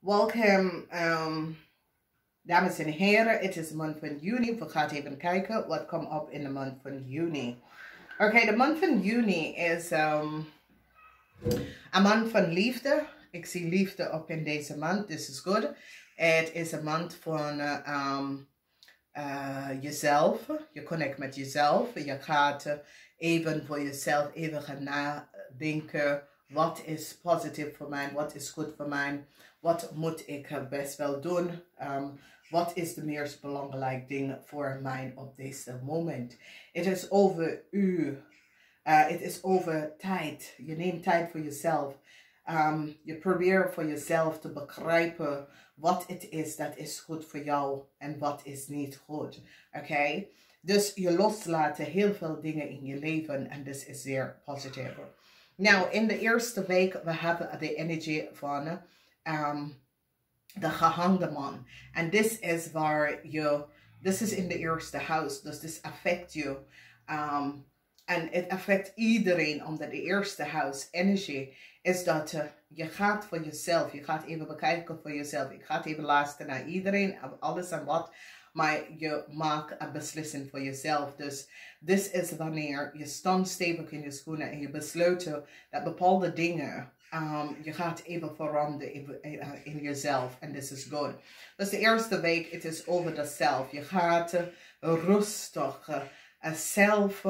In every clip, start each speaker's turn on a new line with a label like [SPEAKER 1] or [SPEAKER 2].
[SPEAKER 1] Welkom, dames en heren. Het is de maand van juni. We gaan even kijken wat komt op in de maand van juni. Oké, de maand van juni is een maand van liefde. Ik zie liefde op in deze maand. This is good. Het is een maand van jezelf. Je connect met jezelf. Je gaat even voor jezelf even gaan nadenken. Wat is positief voor mij? Wat is goed voor mij? Wat moet ik best wel doen? Wat is de meest belangrijke ding voor mij op deze moment? Het is over u. Het is over tijd. Je neemt tijd voor jezelf. Je probeert voor jezelf te begrijpen wat het is dat is goed voor jou en wat is niet goed. Oké? Dus je loslaten heel veel dingen in je leven en dat is zeer positief. Nou, in de eerste week, we hebben de energie van de gehangde man. En dit is waar je, dit is in de eerste huis, dus dit affect je. En het affect iedereen, omdat de eerste huis energie is dat je gaat voor jezelf. Je gaat even bekijken voor jezelf. Je gaat even luisteren naar iedereen, alles en wat. Maar je maakt een beslissing voor jezelf. Dus dit is wanneer je staat stevig in je schoenen en je besluit dat bepaalde dingen, je gaat even veranderen in jezelf. En this is good. Dus de eerste week, het is over de zelf. Je gaat rustig zelf,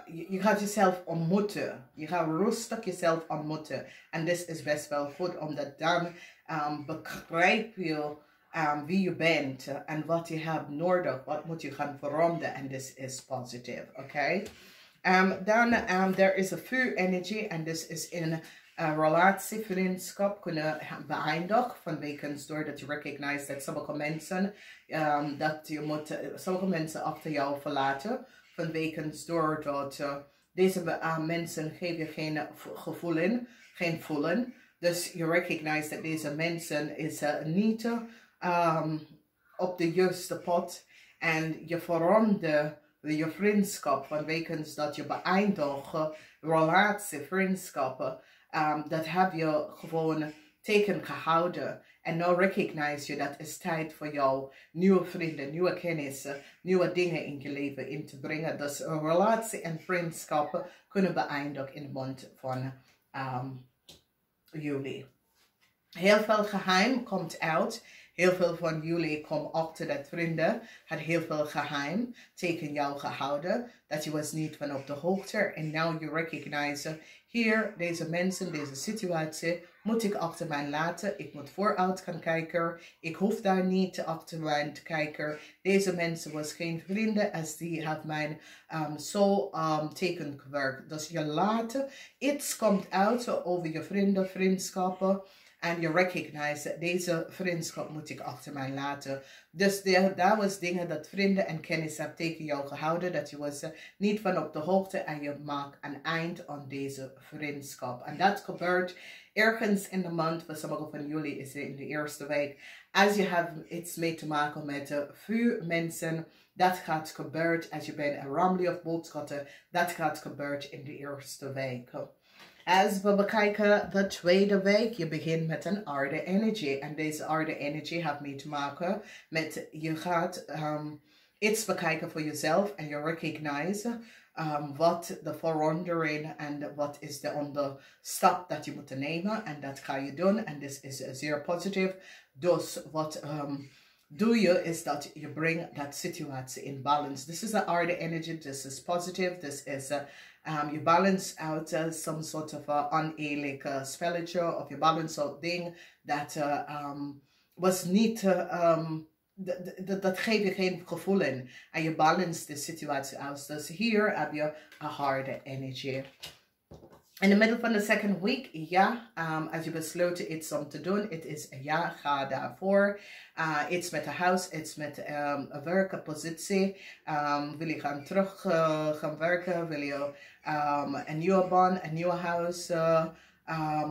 [SPEAKER 1] je gaat jezelf ontmoeten. Je gaat rustig jezelf ontmoeten. En dit is best wel goed, omdat dan begrijp je wie je bent en wat je hebt nodig. Wat moet je gaan veranderen. En dit is positief. Oké? Dan er is een vuurenergie. En dit is in een relatie, vriendschap kunnen beëindigen. Vanwege doordat je recognize dat sommige mensen, dat je moet sommige mensen achter jou verlaten. Vanwege doordat deze mensen geven je geen gevoel in, geen voelen. Dus je recognize dat deze mensen is niet op de juiste pad. En je verandert je vriendschap vanwege dat je beëindigt relatie, vriendschappen. Dat heb je gewoon teken gehouden. En nu recognize je dat het is tijd voor jou nieuwe vrienden, nieuwe kennissen, nieuwe dingen in je leven in te brengen. Dus een relatie en vriendschappen kunnen beëindigen in de maand van juli. Heel veel geheim komt uit. Heel veel van jullie komen achter dat vrienden had heel veel geheim tegen jou gehouden. Dat je was niet van op de hoogte. En now you recognize hier, deze mensen, deze situatie moet ik achter mij laten. Ik moet vooruit gaan kijken. Ik hoef daar niet achter mij te kijken. Deze mensen was geen vrienden als die had mij zo tegengewerkt. Dus je laat, iets komt uit over je vrienden, vriendschappen. En je recognize, deze vriendschap moet ik achter mij laten. Dus daar was dingen dat vrienden en kennis hebben tegen jou gehouden. Dat je was niet van op de hoogte en je maakt een eind aan deze vriendschap. En dat gebeurt ergens in de maand, voor sommige van jullie is het in de eerste week. Als je hebt iets mee te maken met vuurmensen, dat gaat gebeuren als je bent een ramli of boodschatten. Dat gaat gebeuren in de eerste week. Als we bekijken de tweede week, je begint met een aarde energie. En deze aarde energie heeft mee te maken met, je gaat iets bekijken voor jezelf en je recognize wat de verandering en wat is de andere stap dat je moet nemen. En dat ga je doen en dit is zeer positief. Dus wat doe je is dat je brengt dat situatie in balance. This is the aarde energy, this is positive, this is you balance out some sort of oneerlijk spelletje of je balance out ding dat was niet, dat geeft je geen gevoel in. En je balance de situatie uit. Dus hier heb je een harde energie. In de middel van de second week, ja, als je besloten iets om te doen, het is ja, ga daarvoor. Iets met de huis, iets met een werkpositie. Wil je gaan terug gaan werken? Wil je een nieuwe baan, een nieuwe huis?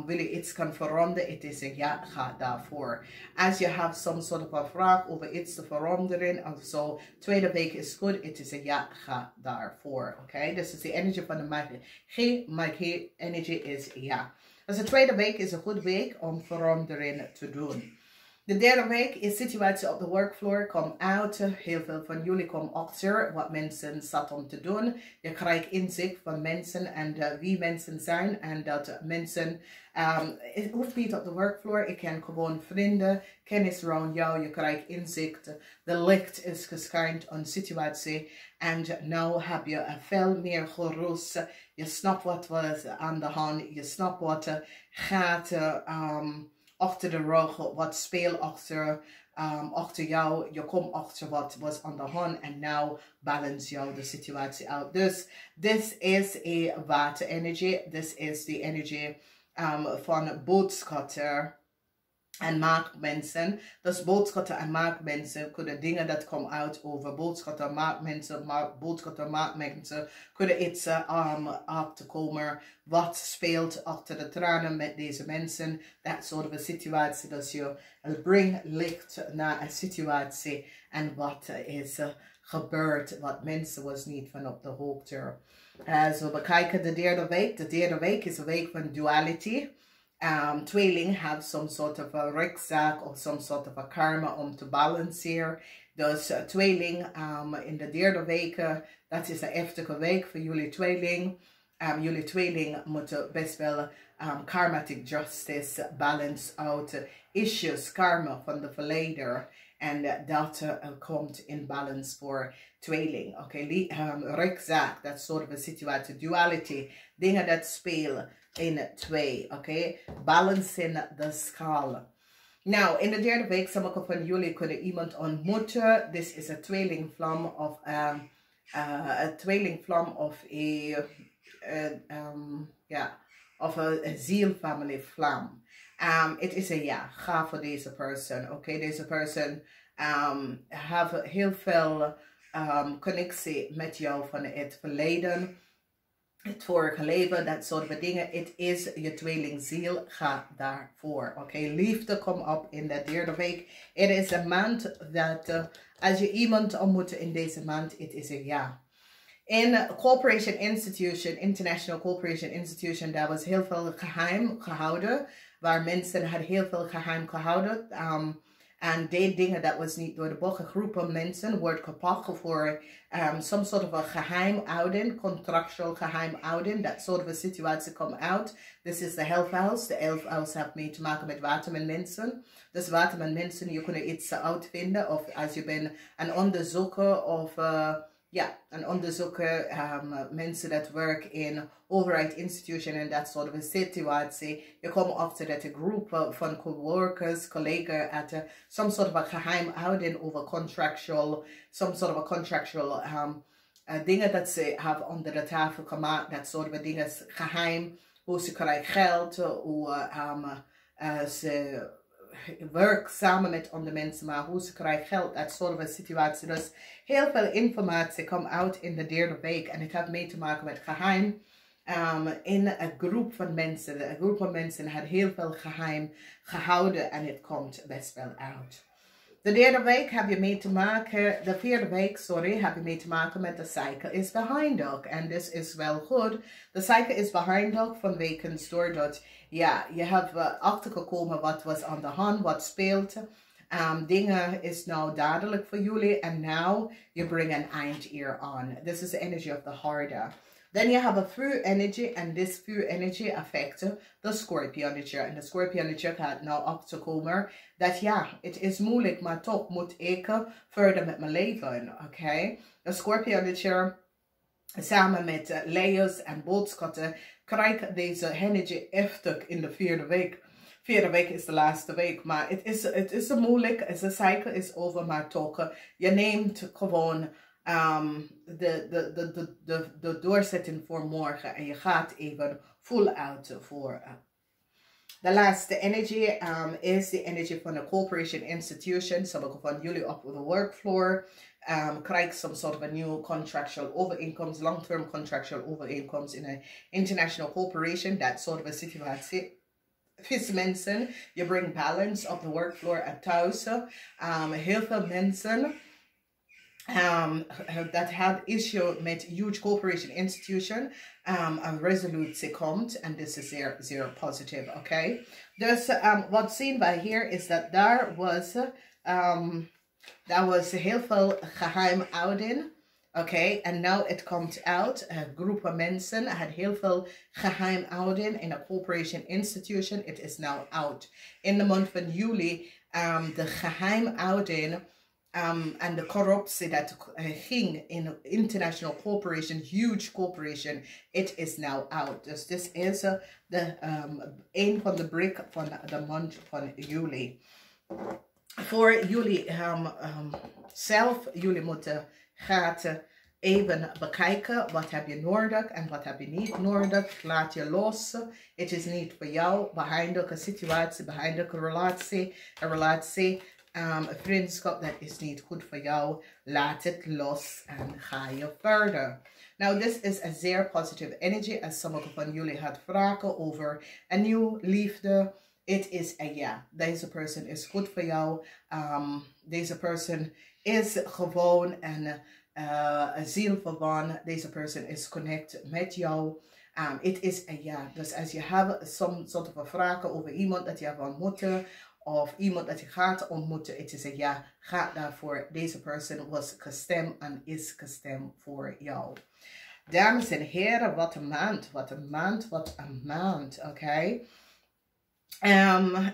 [SPEAKER 1] Wil je iets gaan veranderen? Het is een ja, ga daarvoor. Als je hebt some sort of vraag over iets te veranderen of zo, tweede week is goed. Het is een ja, ga daarvoor. Oké, dus is de energie van de magie. Magie energie is ja. Dus de tweede week is een goed week om verandering te doen. De derde week is situatie op de workfloor. Kom uit. Heel veel van jullie komen achter wat mensen zaten om te doen. Je krijgt inzicht van mensen en wie mensen zijn. En dat mensen, het hoeft niet op de workfloor. Ik ken gewoon vrienden, kennis rond jou. Je krijgt inzicht. De licht is geschijnd op een situatie. En nu heb je veel meer gerust. Je snapt wat was aan de hand. Je snapt wat gaat achter de rug, wat speelt achter jou. Je komt achter wat was aan de hand en nu balance jou de situatie uit. Dus dit is een waterenergie. Dit is de energie van boodschatter en maakmensen. Dus boodschatter en maakmensen kunnen dingen dat komen uit over boodschatter, maakmensen, boodschatter, maakmensen kunnen iets achter komen. Wat speelt achter de tranen met deze mensen? Dat soort situatie. Dus je brengt licht naar een situatie en wat is gebeurd, wat mensen was niet van op de hoogte. Zo bekijken de derde week. De derde week is een week van duality. Tweeling have some sort of a rugzak or some sort of a karma om te balanceren. Dus tweeling in de derde week, dat is een heftige week voor jullie tweeling. Jullie tweeling moeten best wel karmatic justice balance out issues, karma van de verleden. En dat komt in balance voor tweeling. Oké, rugzak, dat soort van situatie, duality, dingen dat spelen in twee, oké? Balance in de schaal. Nou, in de derde week, sommigen van jullie kunnen iemand ontmoeten. Dit is een tweelingvlam of een tweelingvlam of een zielfamilie vlam. Het is een ja, ga voor deze persoon, oké? Deze persoon heeft heel veel connectie met jou van het verleden. Het vorige leven, dat soort van dingen. Het is je tweelingziel. Ga daarvoor. Oké, liefde komt op in de derde week. Het is een maand dat als je iemand ontmoet in deze maand, het is een ja. In Corporation Institution, International Corporation Institution, daar was heel veel geheim gehouden. Waar mensen hadden heel veel geheim gehouden. En die dingen dat was niet door de bocht. Groepen mensen wordt gepakt voor some sort of a geheimhouding, contractual geheimhouding. Dat soort van situatie komt uit. This is the health house. De health house heeft mee te maken met waterman mensen. Dus waterman mensen, je kunt iets uitvinden. Of als je bent een onderzoeker of een onderzoeker, mensen dat werken in overheid, institution en dat soort van situatie. Je komt achter dat een groep van coworkers, collega's, uit some sort of geheimhouding over contractual, some sort of contractual dingen dat ze hebben onder de tafel gemaakt, dat soort van dingen geheim, hoe ze krijgen geld, hoe ze werk samen met andere mensen, maar hoe ze krijgen geld, dat soort van situatie. Dus heel veel informatie komt uit in de derde week en het heeft mee te maken met geheim. In een groep van mensen. Een groep van mensen had heel veel geheim gehouden en het komt best wel uit. De derde week heb je mee te maken, de vierde week, sorry, heb je mee te maken met de cycle is behind dog. En dit is wel goed. De cycle is behind dog vanwege doordat, ja, je hebt achtergekomen wat was aan de hand, wat speelt. Dingen is nou duidelijk voor jullie en nou je brengt een eind hier aan. This is the energy of the heart. Then you have a vuur energy and this vuur energy affects the Scorpionetje. En de Scorpionetje gaat nou op te komen dat ja, het is moeilijk, maar toch moet ik verder met mijn leven, oké? De Scorpionetje samen met layers en boodschatten krijgt deze energy heftig in de vierde week. Vierde week is de laatste week, maar het is moeilijk, de cycle is over, maar toch, je neemt gewoon de doorzetting voor morgen en je gaat even full out voor. De laatste energy is de energy van de corporation institution. Sommige van jullie op de workfloor krijgen some sort of a new contractual overeenkomst, long-term contractual overeenkomst in een international corporation, dat soort van situatie. Vis mensen, je brengt balance op de workfloor en thuis. Heel veel mensen dat had issue met huge corporation institution, een resolutie komt, en dit is zeer, zeer positief, oké. Dus wat zien wij hier is dat daar was heel veel geheimhouding, oké. En nu het komt uit, groepen mensen had heel veel geheimhouding in een corporation institution. Het is nu out. In de maand van juli, de geheimhouding en de corruptie dat ging in een international corporation, huge corporation, it is now out. Dus dit is een van de break van de maand van juli. Voor jullie zelf, jullie moeten gaan even bekijken wat heb je nodig en wat heb je niet nodig. Laat je los. Het is niet voor jou. Behind een situatie, behind een relatie. Een vriendschap, dat is niet goed voor jou. Laat het los en ga je verder. Nou, this is a zeer positive energy. Als sommige van jullie had vragen over een nieuwe liefde. Het is een ja. Deze persoon is goed voor jou. Deze persoon is gewoon een zielverwant. Deze persoon is connect met jou. Het is een ja. Dus als je hebt some soort van vragen over iemand dat je hebt ontmoeten, of iemand dat je gaat ontmoeten, het is een ja. Ga daarvoor. Deze persoon was gestemd en is gestemd voor jou. Dames en heren, wat een maand, wat een maand, wat een maand, oké.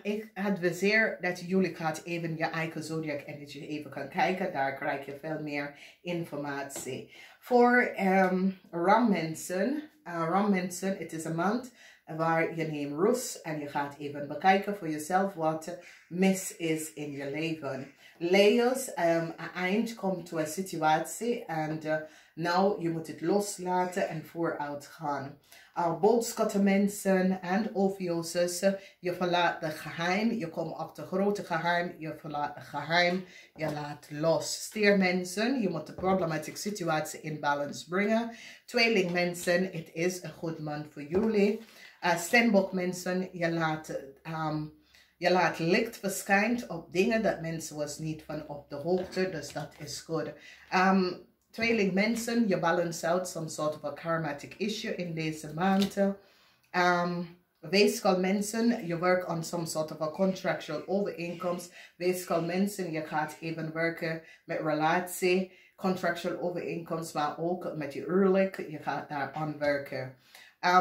[SPEAKER 1] Ik adviseer dat jullie gaat even je eigen zodiac energy even kan kijken. Daar krijg je veel meer informatie. Voor rammensen, het is een maand waar je neemt rust en je gaat even bekijken voor jezelf wat mis is in je leven. Leo's, een eind komt to een situatie en nou je moet het loslaten en vooruit gaan. Boodschappen mensen en Ophiusus, je verlaat de geheim, je komt op de grote geheim, je verlaat de geheim, je laat los. Stiermensen, je moet de problematische situatie in balance brengen. Tweelingmensen, het is een goed maand voor jullie. Steenbokmensen, je laat licht verschijnen op dingen dat mensen was niet van op de hoogte, dus dat is goed. Tweeling mensen, je balance out some sort of a karmatic issue in deze maand. Weeskal mensen, je werkt on some sort of a contractual overeenkomst. Weeskal mensen, je gaat even werken met relatie, contractual overeenkomst, maar ook met je huwelijk, je gaat daar aan werken.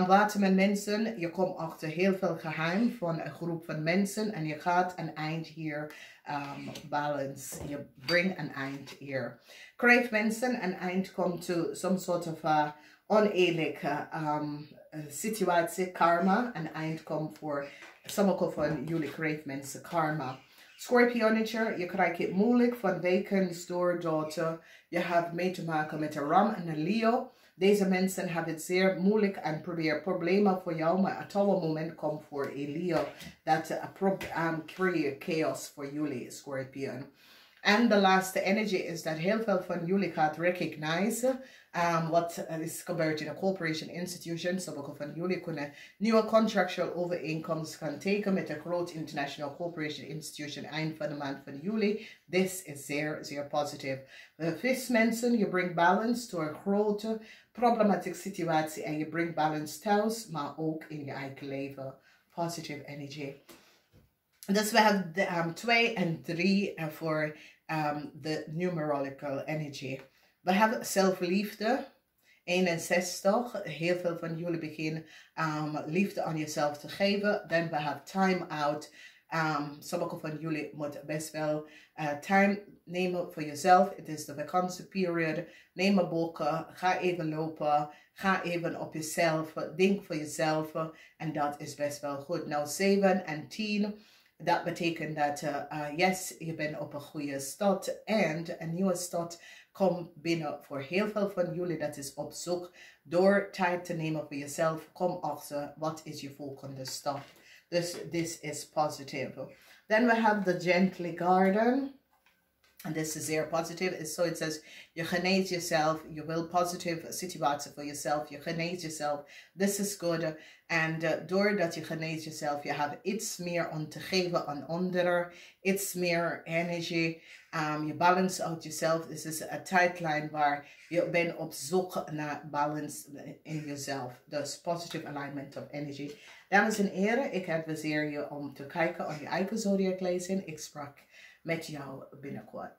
[SPEAKER 1] Waterman mensen, je komt achter heel veel geheim van een groep van mensen en je gaat een eind hier balance. Je brengt een eind hier. Crave mensen, een eind komt to some sort of oneerlijke situatie, karma. Een eind komt voor sommige van jullie crave mensen, karma. Scorpionetje, je krijgt het moeilijk van wekens doordat je hebt mee te maken met een ram en een Leo. Deze mensen hebben het zeer moeilijk en proberen problemen voor jou, maar het alle moment komt voor een Leo dat creëert chaos voor jullie, Scorpion. En de laatste energy is dat heel veel van jullie gaat recognizen wat is gebeurd in een corporation institution. Sommige van jullie kunnen nieuwe contractual overeenkomsten gaan tekenen met een groot international corporation institution eind van de maand van juli. This is zeer, zeer positief. Vismensen, je brengt balance door een grote problematische situatie en je brengt balance thuis, maar ook in je eigen leven. Positive energy. Dus we hebben 2 en 3 voor de numerological energy. We hebben zelfliefde, 61. Heel veel van jullie beginnen liefde aan jezelf te geven. Dan we hebben time out. Sommige van jullie moeten best wel time nemen voor jezelf. Het is de vakantieperiode. Neem een boeken, ga even lopen, ga even op jezelf, denk voor jezelf. En dat is best wel goed. Nou 7 en 10. Dat betekent dat, yes, je bent op een goede stad en een nieuwe stad komt binnen voor heel veel van jullie. Dat is op zoek door tijd te nemen voor jezelf. Kom achter, wat is je volgende stap? Dus this is positive. Then we have the Gently Garden. En dit is zeer positief. It says, je geneest jezelf. Je wil positieve situatie voor jezelf. Je geneest jezelf. This is good. En doordat je geneest jezelf, je hebt iets meer om te geven aan anderen. Iets meer energie. Je balance out jezelf. Dit is een tijdlijn waar je bent op zoek naar balance in jezelf. Dus positive alignment of energy. Dames en heren, ik adviseer je om te kijken aan je eigen zodiac lezing. Ik sprak met jou binnenkort.